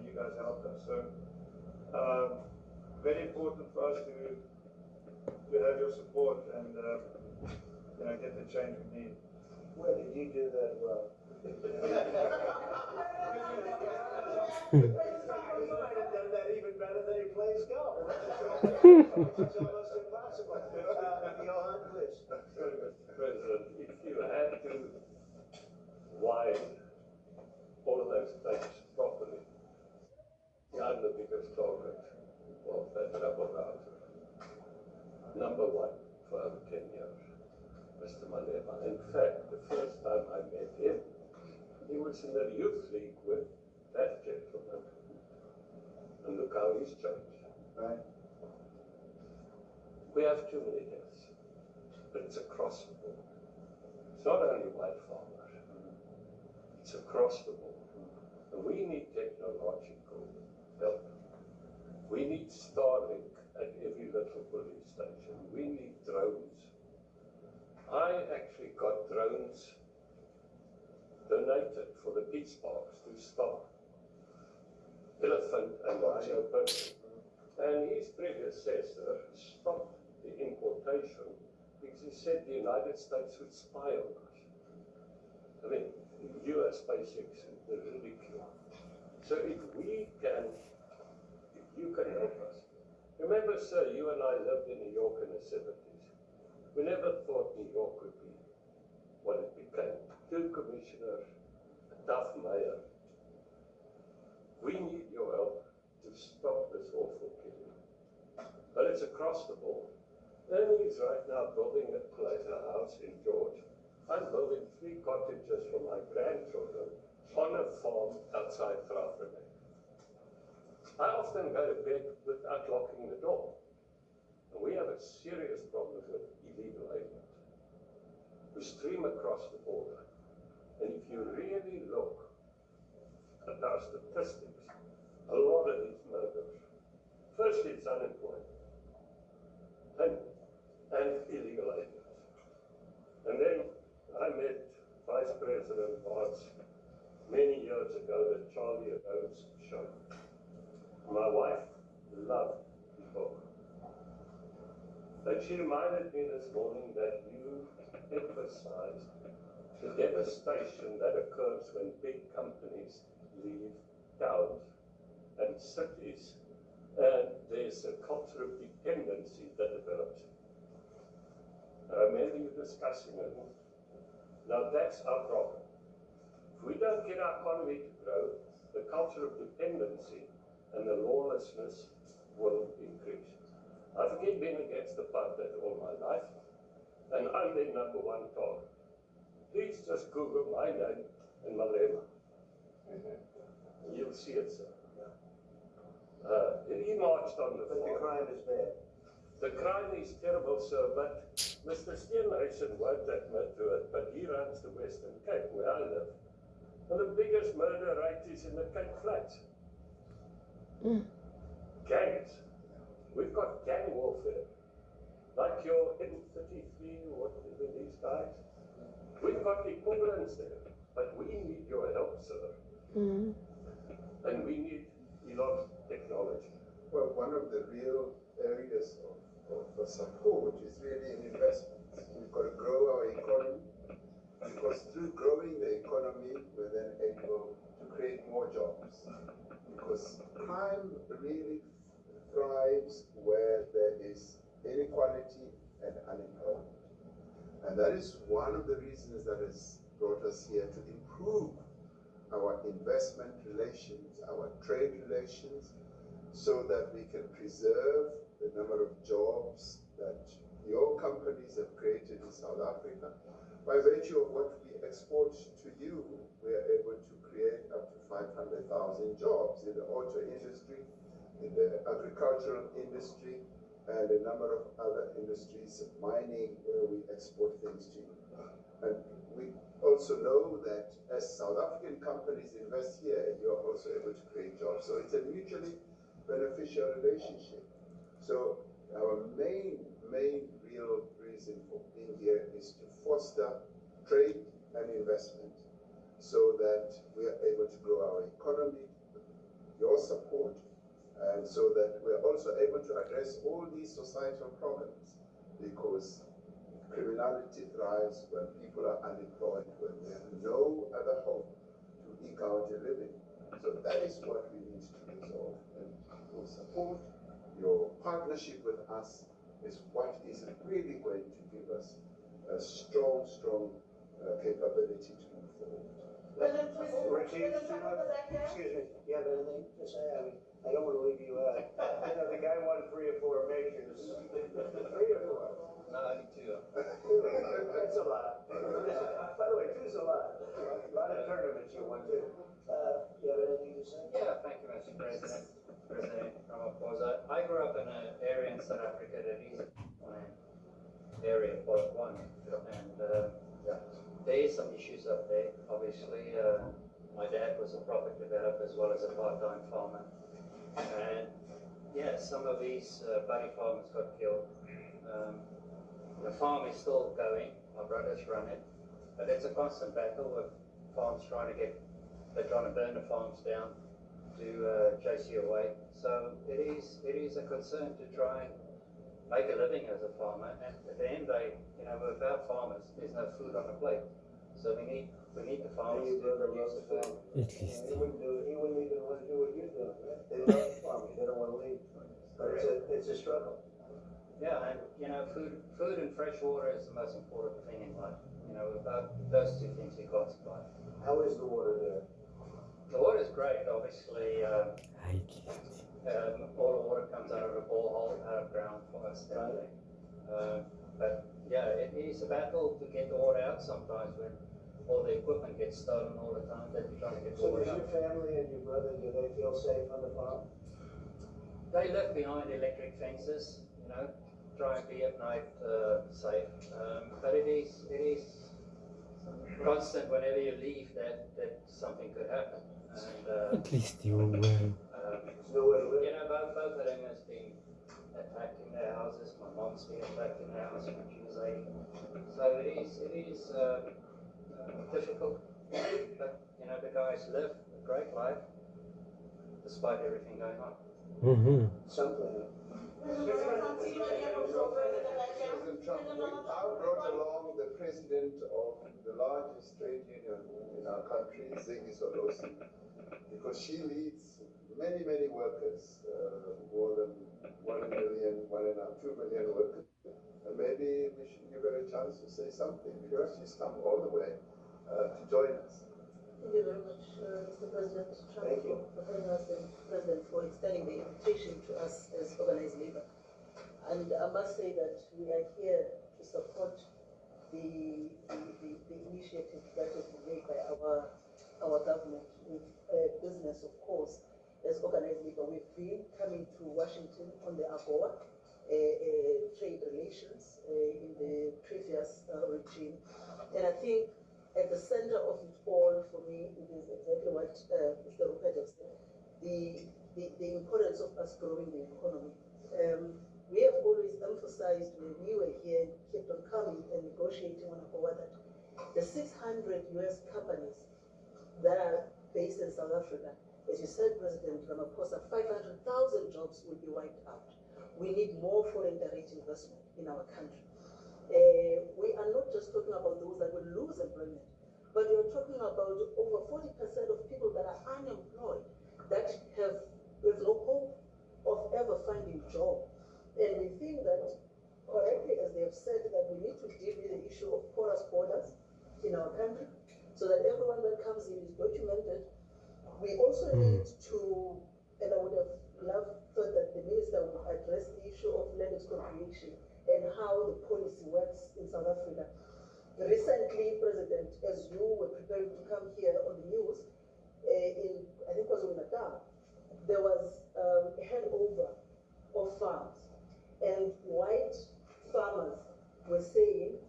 you guys helped us. So very important for us to have your support and get the change we need. Well, did you do that well? You might have done that even better than he plays golf. It's almost impossible. Johan, please. President, if you had to widen all of those things properly, I'm the biggest target of that rubber router. Number one for over 10 years, Mr. Malema. In fact, the first time I met him, he was in the youth league with that gentleman. And look how he's changed. Right. We have too many deaths, but it's across the board. It's not only white farmers, it's across the board. And we need technological help. We need Starlink at every little police station. We need drones. I actually got drones donated for the peace parks to stop elephant and rhino poaching. And his predecessor stopped the importation because he said the United States would spy on us. I mean, US SpaceX is ridiculous. So if you can help us. Remember, sir, you and I lived in New York in the 70s. We never thought New York would be what it became. 2 commissioners, a tough mayor. We need your help to stop this awful killing. But it's across the board. Ernie's right now building a house in George. I'm building 3 cottages for my grandchildren on a farm outside Grafenberg. I often go to bed without locking the door. And we have a serious problem with illegal aliens who stream across the border. And if you really look at our statistics, a lot of these murders, firstly, it's unemployment and illegal aliens. And then I met Vice President Barnes many years ago at Charlie Rose show. My wife loved the book. And she reminded me this morning that you emphasized the devastation that occurs when big companies leave towns and cities, and there's a culture of dependency that develops. I remember you discussing it. Now that's our problem. If we don't get our economy to grow, the culture of dependency and the lawlessness will increase. I forget being against the apartheid all my life, and I'm their number 1 target. Please just Google my name and Malema. You'll see it, sir. He marched on the But the crime is bad. The crime is terrible, sir, but Mr. Steenhuisen won't admit to it, but he runs the Western Cape, where I live. And the biggest murder rate is in the Cape Flats. Gangs. We've got gang warfare. Like your M33 or whatever these guys. We've got equivalents there. But we need your help, sir. And we need a lot of technology. Well, one of the real areas of support is really in investments. We've got to grow our economy, because through growing the economy, we're then able to create more jobs. Because crime really thrives where there is inequality and unemployment. And that is one of the reasons that has brought us here, to improve our investment relations, our trade relations, so that we can preserve the number of jobs that your companies have created in South Africa. By virtue of what we export to you, we are able to create up to 500,000 jobs in the auto industry, in the agricultural industry, and a number of other industries, mining, where we export things to you. And we also know that as South African companies invest here, you are also able to create jobs. So it's a mutually beneficial relationship. So our main real reason for being here is to foster trade and investment, so that we are able to grow our economy, your support, and so that we're also able to address all these societal problems, because criminality thrives when people are unemployed, when they have no other hope to eke out a living. So that is what we need to resolve, and your support, your partnership with us is what is really going to give us a strong capability to move forward. Richie, excuse me, do you have anything to say? I don't want to leave you out. The guy won 3 or 4 majors. 3 or 4? No, only 2. That's a lot. By the way, 2's a lot. A lot of tournaments you won too. You have anything to say? Yeah, thank you, Mr. President. President Ramaphosa. I grew up in an area in South Africa that is an area part 1, and there is some issues up there. Obviously, my dad was a property developer as well as a part-time farmer, and yeah, some of these buddy farmers got killed. The farm is still going. My brothers run it, but it's a constant battle with farms they're trying to burn the farms down to chase you away. So it is a concern to try and make a living as a farmer. And at the end, without farmers, there's no food on the plate. So we need the farmers to produce the food. At least. He wouldn't even want to do what you're doing, right? They love farming. They don't want to leave. But it's a struggle. Yeah, and food and fresh water is the most important thing in life. Without those 2 things, you can't survive. How is the water there? The water is great, obviously. I can't. All the water comes out of a borehole, out of ground for us down there. But yeah, it is a battle to get the water out sometimes when all the equipment gets stolen all the time that you're trying to get the So water does out. your family and your brother, do they feel safe on the farm? They live behind electric fences, try and be at night safe. But it is constant whenever you leave that something could happen. And, At least you're aware. Nowhere to live. Both of them has been attacked in their houses. My mom's been attacked in her house when she was 8. So it is difficult. But the guys live a great life despite everything going on. Mm-hmm. President Trump, I brought along the president of the largest trade union in our country, Ziggy Solosi, because she leads many workers, more than 1 million, 2 million workers. And maybe we should give her a chance to say something, because she's come all the way to join us. Thank you very much, Mr. President Trump, for having us and President for extending the invitation to us as organized labor. And I must say that we are here to support the initiative that has been made by our government with business, of course, as organized labor. We've been coming to Washington on the AGOA trade relations in the previous regime, and I think at the center of it all, for me, it is exactly what Mr. Rupert has said, the importance of us growing the economy. We have always emphasized when we were here and kept on coming and negotiating on AGOA that the 600 US companies that are based in South Africa, as you said, President Ramaphosa, 500,000 jobs will be wiped out. We need more foreign direct investment in our country. We are not just talking about those that will lose employment, but we are talking about over 40% of people that are unemployed, that have no hope of ever finding a job. And we think that, correctly, as they have said, that we need to deal with the issue of porous borders in our country, so that everyone that comes in is documented. We also need to, and I would have thought that the minister would address the issue of land expropriation and how the policy works in South Africa. Recently, President, as you were preparing to come here on the news, in, I think it was in Natal, there was a handover of farms, and white farmers were saying,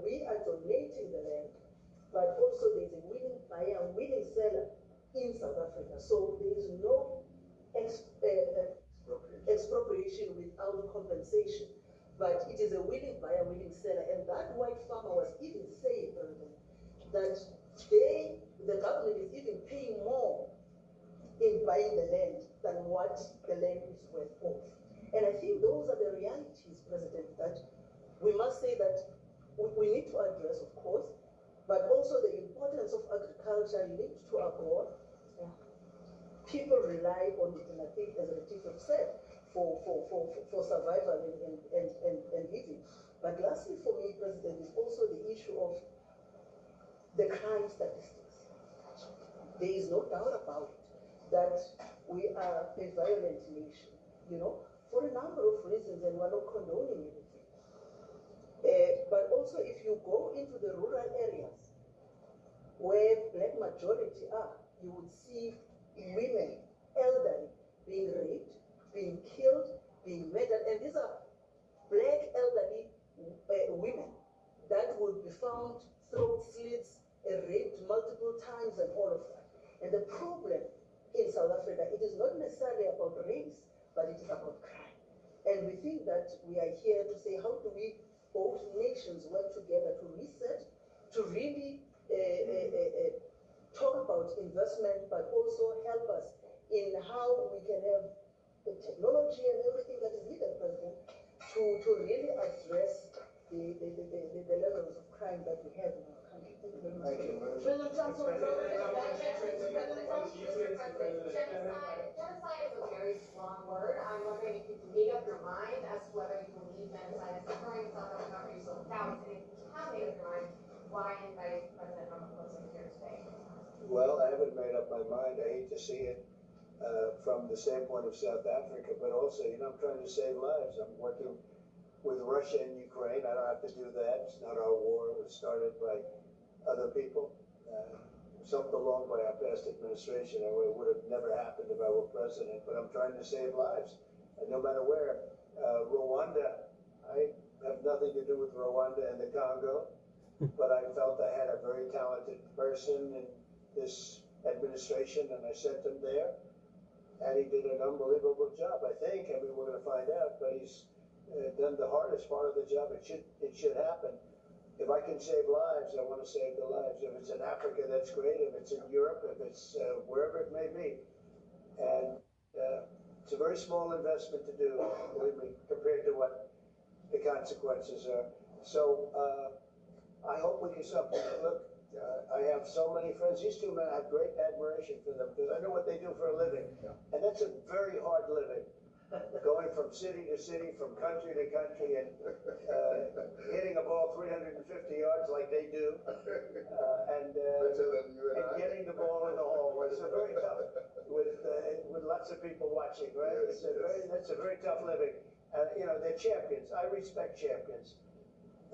we are donating the land, but also there's a willing buyer, willing seller in South Africa. So there is no expropriation without compensation, but it is a willing buyer, willing seller. And that white farmer was even saying that the government is even paying more in buying the land than what the land is worth of. And I think those are the realities, President, that we must say that we need to address, of course, but also the importance of agriculture linked to our goal. People rely on it, and I think, as Retief said, for survival and living. But lastly, for me, President, is also the issue of the crime statistics. There is no doubt about it that we are a violent nation, for a number of reasons, and we're not condoning anything. But also, if you go into the rural areas where black majority are, you would see women, elderly, being raped, being killed, being murdered, and these are black elderly women that would be found throat slits, raped multiple times, and all of that. And the problem in South Africa, it is not necessarily about race, but it is about crime. And we think that we are here to say, how do we, both nations, work together to reset, to really talk about investment, but also help us in how we can have the technology and everything that is needed, President, to really address the levels of crime that we have in our country. Thank you very much. President Johnson, genocide is a very strong word. I'm wondering if you can make up your mind as to whether you believe genocide is occurring in South Africa or you still doubt, and if you have made up your mind, why invite President Ramaphosa here today? Well, I haven't made up my mind. I hate to see it from the standpoint of South Africa, but also, I'm trying to save lives. I'm working with Russia and Ukraine. I don't have to do that. It's not our war. It was started by other people, something along by our past administration. It would have never happened if I were president, but I'm trying to save lives. And no matter where, Rwanda, I have nothing to do with Rwanda and the Congo, but I felt I had a very talented person in this administration, and I sent him there, and he did an unbelievable job, I think. I mean, we're going to find out, but he's done the hardest part of the job. It should happen. If I can save lives, I want to save the lives. If it's in Africa, that's great. If it's in Europe, if it's wherever it may be. And it's a very small investment to do, believe me, compared to what the consequences are. So I hope we do something. Look, I have so many friends. These two men, I have great admiration for them because I know what they do for a living. And that's a very hard living. Going from city to city, from country to country, and hitting a ball 350 yards like they do, and getting the ball in the hole. It's a very tough, with lots of people watching, right? That's a very tough living. They're champions. I respect champions,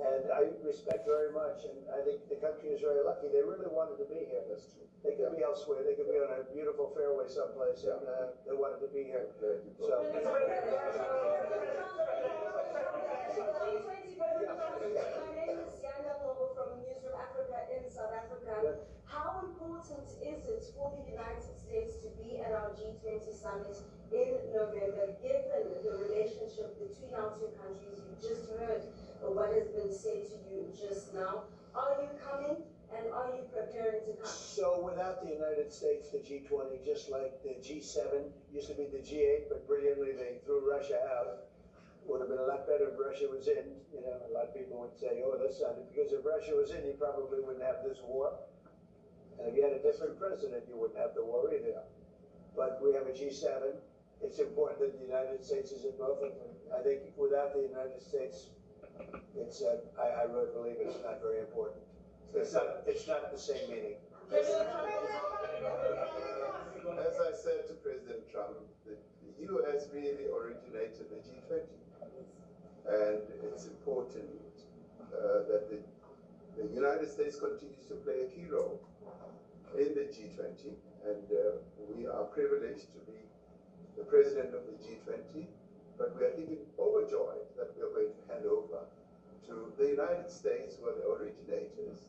and I respect very much. And I think the country is very lucky. They really wanted to be here. That's true. They could be elsewhere. They could be on a beautiful fairway someplace, and they wanted to be here. So. South Africa. How important is it for the United States to be at our G20 summit in November, given the relationship between our two countries? You just heard what has been said to you just now. Are you coming, and are you preparing to come? So without the United States, the G20, just like the G7, used to be the G8, but brilliantly they threw Russia out. Would have been a lot better if Russia was in. A lot of people would say, oh, that's not it. Because if Russia was in, you probably wouldn't have this war. And if you had a different president, you wouldn't have the war either. But we have a G7. It's important that the United States is involved. I think without the United States, I really believe it's not very important. It's not the same meaning. As I said to President Trump, the US really originated the G20. And it's important that the United States continues to play a key role in the G20. And we are privileged to be the president of the G20, but we are even overjoyed that we are going to hand over to the United States, who are the originators.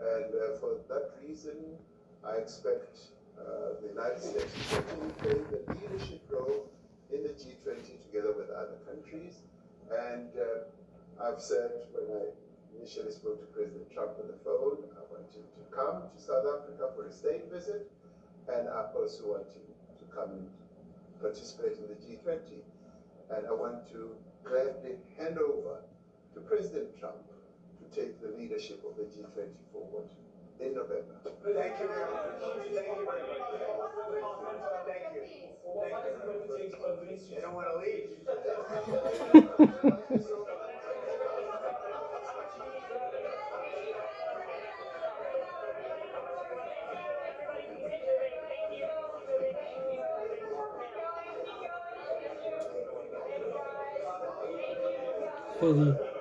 And for that reason, I expect the United States to continue playing the leadership role in the G20 together with other countries. And I've said when I initially spoke to President Trump on the phone, I want him to come to South Africa for a state visit, and I also want him come and participate in the G20. And I want to gladly hand over to President Trump to take the leadership of the G20 forward in November. Thank you very much. Thank you very much. Thank you. They don't want to leave. Freddy.